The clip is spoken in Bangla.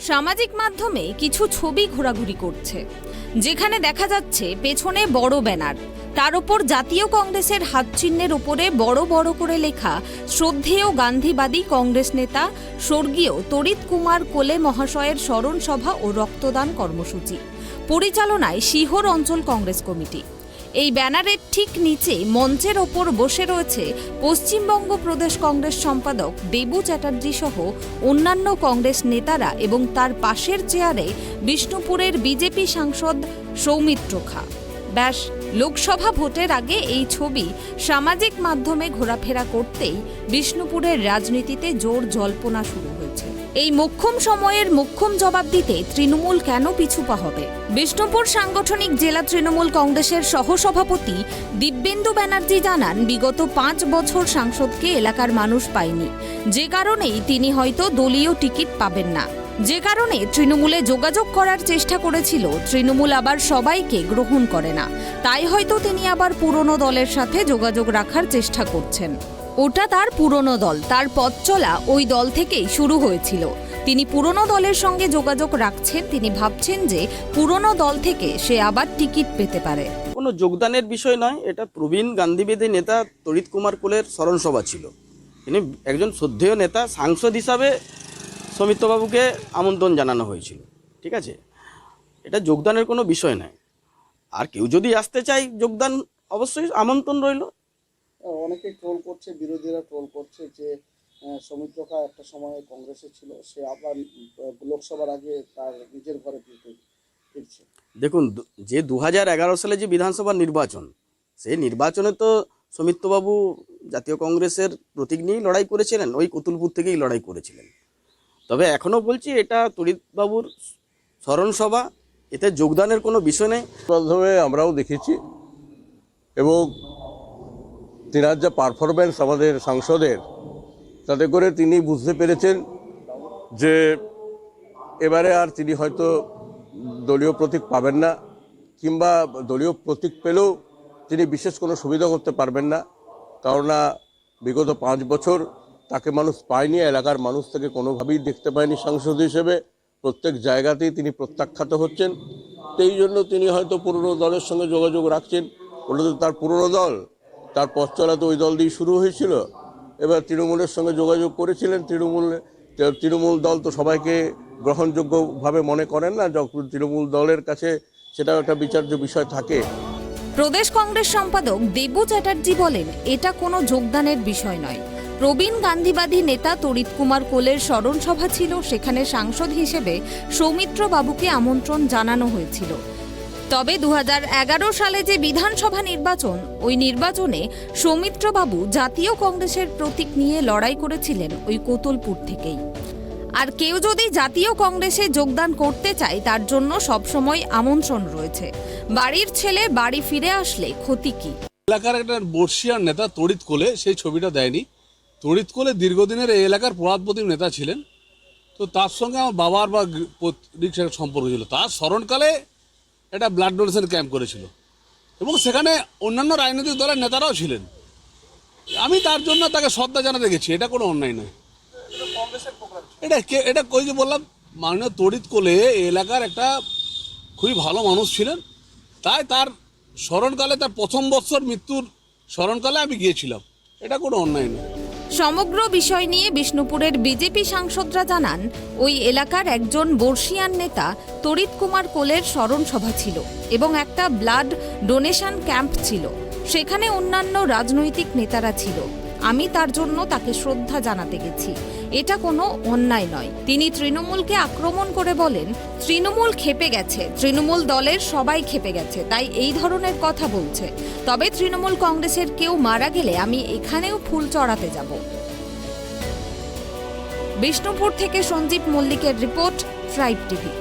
সামাজিক মাধ্যমে কিছু ছবি ঘোরাঘুরি করছে, যেখানে দেখা যাচ্ছে পেছনে বড় ব্যানার, তার উপর জাতীয় কংগ্রেসের হাত চিহ্নের উপরে বড় বড় করে লেখা শ্রদ্ধেয় গান্ধীবাদী কংগ্রেস নেতা স্বর্গীয় তড়িৎ কুমার কোলে মহাশয়ের স্মরণ সভা ও রক্তদান কর্মসূচি, পরিচালনায় শিহর অঞ্চল কংগ্রেস কমিটি। এই ব্যানারের ঠিক নিচে মঞ্চের ওপর বসে রয়েছে পশ্চিমবঙ্গ প্রদেশ কংগ্রেস সম্পাদক দেবু চ্যাটার্জি সহ অন্যান্য কংগ্রেস নেতারা এবং তার পাশের চেয়ারে বিষ্ণুপুরের বিজেপি সাংসদ সৌমিত্র খা। ব্যাস, লোকসভা ভোটের আগে এই ছবি সামাজিক মাধ্যমে ঘোরাফেরা করতেই বিষ্ণুপুরের রাজনীতিতে জোর জল্পনা শুরু হয়েছে। এই মোক্ষম সময়ের মোক্ষম জবাব দিতে তৃণমূল কেন পিছুপা হবে? বিষ্ণুপুর সাংগঠনিক জেলা তৃণমূল কংগ্রেসের সহসভাপতি দিব্যেন্দু ব্যানার্জি জানান, বিগত 5 বছর সাংসদকে এলাকার মানুষ পায়নি, যে কারণেই তিনি হয়তো দলীয় টিকিট পাবেন না, যে কারণে তৃণমূলে যোগাযোগ করার চেষ্টা করেছিল, তৃণমূল আবার সবাইকে গ্রহণ করে না, তাই হয়তো তিনি আবার পুরনো দলের সাথে যোগাযোগ রাখার চেষ্টা করছেন। ওটা তার পুরনো দল, তার পথ চলা ওই দল থেকেই শুরু হয়েছিল। তিনি পুরনো দলের সঙ্গে যোগাযোগ রাখছেন, তিনি ভাবছেন যে পুরনো দল থেকে সে আবার টিকিট পেতে পারে। কোনো যোগদানের বিষয় নয়, এটা প্রবীণ গান্ধীবাদী নেতা তড়িৎ কুমার কোলের স্মরণ সভা ছিল। তিনি একজন শ্রদ্ধেয় নেতা, সাংসদ হিসাবে সৌমিত্রবাবুকে আমন্ত্রণ জানানো হয়েছিল, ঠিক আছে? এটা যোগদানের কোনো বিষয় নয়। আর কেউ যদি আসতে চায় যোগদান, অবশ্যই আমন্ত্রণ রইল। অনেকে ট্রোল করছে, বিরোধীরা ট্রোল করছে যে সৌমিত্র খা একটা সময় কংগ্রেসে ছিল, সে আবার লোকসভার আগে তার নিজের ঘরে ফিরছে। দেখুন, যে 2011 সালে যে বিধানসভা নির্বাচন, সেই নির্বাচনে তো সৌমিত্রবাবু জাতীয় কংগ্রেসের প্রতীক নিয়েই লড়াই করেছিলেন, ওই কতুলপুর থেকেই লড়াই করেছিলেন। তবে এখনও বলছি, এটা তড়িৎবাবুর স্মরণ সভা, এতে যোগদানের কোনো বিষয় নেই। মাধ্যমে আমরাও দেখেছি এবং তিনার যা পারফরমেন্স আমাদের সাংসদের, তাতে করে তিনি বুঝতে পেরেছেন যে এবারে আর তিনি হয়তো দলীয় প্রতীক পাবেন না, কিংবা দলীয় প্রতীক পেলেও তিনি বিশেষ কোনো সুবিধা করতে পারবেন না। কেননা বিগত 5 বছর তাকে মানুষ পায়নি, এলাকার মানুষ তাকে কোনোভাবেই দেখতে পায়নি সাংসদ হিসেবে। প্রত্যেক জায়গাতেই তিনি প্রত্যাখ্যাত হচ্ছেন। সেই জন্য তিনি হয়তো পুরনো দলের সঙ্গে যোগাযোগ রাখছেন। বলতে তার পুরনো দল, তার পথ চলা তো ওই দল দিয়ে শুরু হয়েছিল। এবার তৃণমূলের সঙ্গে যোগাযোগ করেছিলেন। তৃণমূল দল তো সবাইকে গ্রহণযোগ্যভাবে মনে করেন না, যখন তৃণমূল দলের কাছে সেটাও একটা বিচার্য বিষয় থাকে। প্রদেশ কংগ্রেস সম্পাদক দেবু চ্যাটার্জি বলেন, এটা কোনো যোগদানের বিষয় নয়। প্রবীণ গান্ধীবাদী নেতা তড়িৎ কুমার কোলের স্মরণ সভা ছিল, সেখানে সাংসদ হিসেবে সৌমিত্র বাবুকে আমন্ত্রণ জানানো হয়েছিল। তবে 2011 সালে যে বিধানসভা নির্বাচন, ওই নির্বাচনে সৌমিত্র বাবু জাতীয় কংগ্রেসের প্রতীক নিয়ে লড়াই করেছিলেন ওই কোতুলপুর থেকেই। আর কেউ যদি জাতীয় কংগ্রেসে যোগদান করতে চায়, তার জন্য সবসময় আমন্ত্রণ রয়েছে। বাড়ির ছেলে বাড়ি ফিরে আসলে ক্ষতি কি? এলাকার একটা বর্ষিয়ার নেতা তড়িৎ কোলে সেই ছবিটা দেয়নি। তড়িৎ কোলে দীর্ঘদিনের এই এলাকার পরাৎপতিম নেতা ছিলেন। তো তার সঙ্গে আমার বাবার বা রিক্সার সম্পর্ক ছিল। তার স্মরণকালে একটা ব্লাড ডোনেশন ক্যাম্প করেছিল এবং সেখানে অন্যান্য রাজনৈতিক দলের নেতারাও ছিলেন। আমি তার জন্য তাকে শ্রদ্ধা জানাতে গেছি, এটা কোনো অন্যায় নয়। এটা কই যে বললাম, মাননীয় তড়িৎ কোলে এলাকার একটা খুবই ভালো মানুষ ছিলেন, তাই তার স্মরণকালে, তার 1ম বৎসর মৃত্যুর স্মরণকালে আমি গিয়েছিলাম, এটা কোনো অন্যায় নয়। সমগ্র বিষয় নিয়ে বিষ্ণুপুরের বিজেপি সাংসদরা জানান, ওই এলাকার একজন বর্ষিয়ান নেতা তড়িৎ কুমার কোলের স্মরণ সভা ছিল এবং একটা ব্লাড ডোনেশন ক্যাম্প ছিল, সেখানে অন্যান্য রাজনৈতিক নেতারা ছিল। আমি তার জন্য তাকে শ্রদ্ধা জানাতে গেছি, এটা কোনো অন্যায় নয়। তিনি তৃণমূলকে আক্রমণ করে বলেন, তৃণমূল খেপে গেছে, তৃণমূল দলের সবাই খেপে গেছে, তাই এই ধরনের কথা বলছে। তবে তৃণমূল কংগ্রেসের কেউ মারা গেলে আমি এখানেও ফুল চড়াতে যাব। বিষ্ণুপুর থেকে সঞ্জীব মল্লিকের রিপোর্ট, ট্রাইব টিভি।